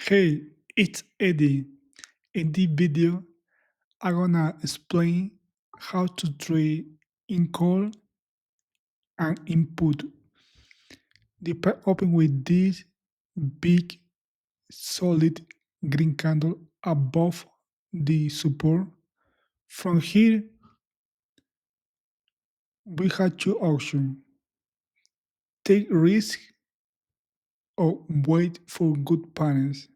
Hey, it's Eddie. In this video, I'm gonna explain how to trade in call and input. The pair open with this big, solid green candle above the support. From here, we have two options: take risk or wait for good patterns.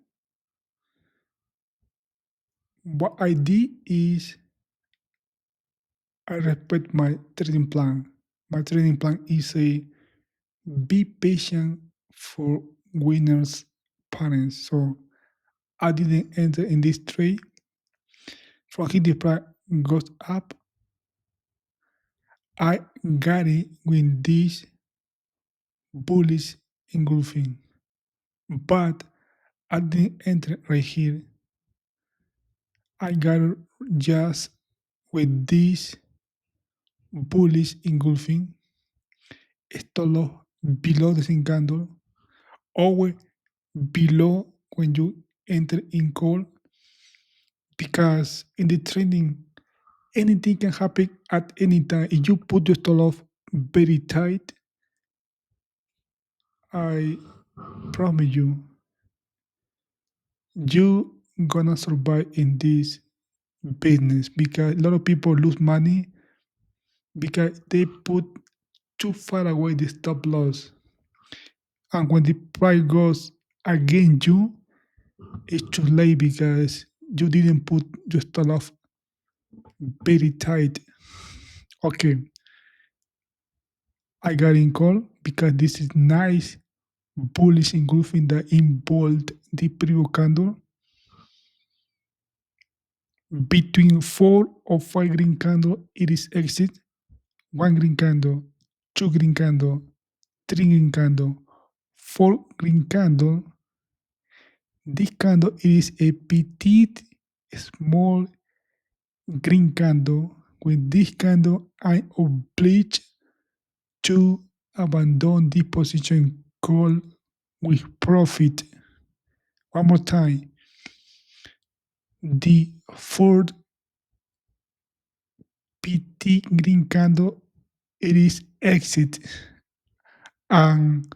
What I did is I respect my trading plan. My trading plan is a be patient for winners parents. So I didn't enter in this trade. From here the price goes up. I got it with this bullish engulfing. But I didn't enter right here. I got it just with this bullish engulfing. Stop loss below the same candle or below when you enter in call, because in the trading anything can happen at any time. If you put your stop loss very tight, I promise you, you gonna survive in this business, because a lot of people lose money because they put too far away the stop loss. And when the price goes against you, it's too late because you didn't put your stop loss very tight. Okay, I got in call because this is nice bullish engulfing that involved the previous candle. Between 4 or 5 green candle, it is exit. 1 green candle, 2 green candle, 3 green candle, 4 green candle. This candle is a petite, small green candle. With this candle, I obliged to abandon the position call with profit. One more time. The fourth PT green candle, it is exit. And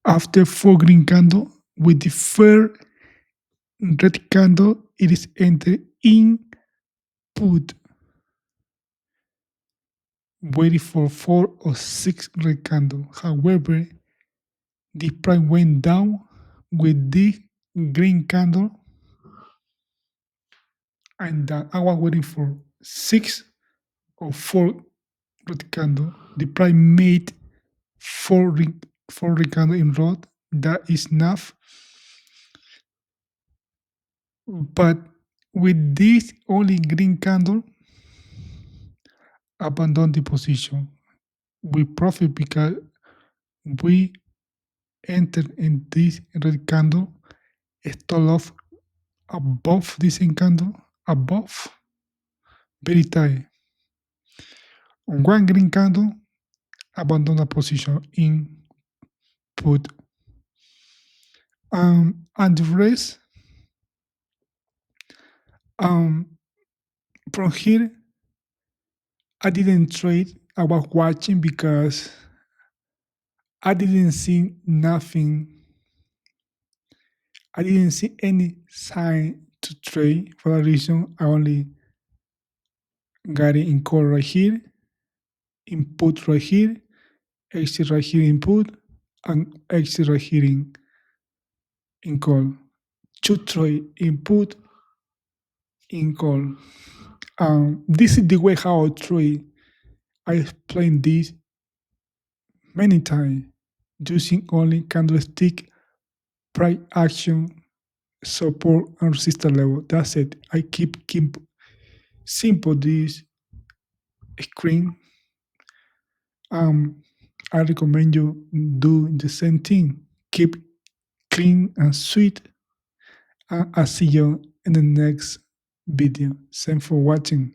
after 4 green candle, with the third red candle, it is enter in put, waiting for 4 or 6 red candle. However, the price went down with the green candle, and I was waiting for 6 or 4 red candle. The price made four red candle in row. That is enough. But with this only green candle, abandon the position. We profit because we entered in this red candle, stop loss above this same candle, above, very tight. On 1 green candle, abandon the position in put. And the rest, um, from here, I didn't trade. I was watching because I didn't see nothing. I didn't see any sign to trade. For that reason, I only got it in call right here, input right here, exit right here, input, and exit right here in call. To trade input in call. This is the way how I trade. I explained this many times using only candlestick, price action, support, and resistance level. That's it. I keep simple this screen. Um, I recommend you do the same thing. Keep clean and sweet. I'll see you in the next video. Thanks for watching.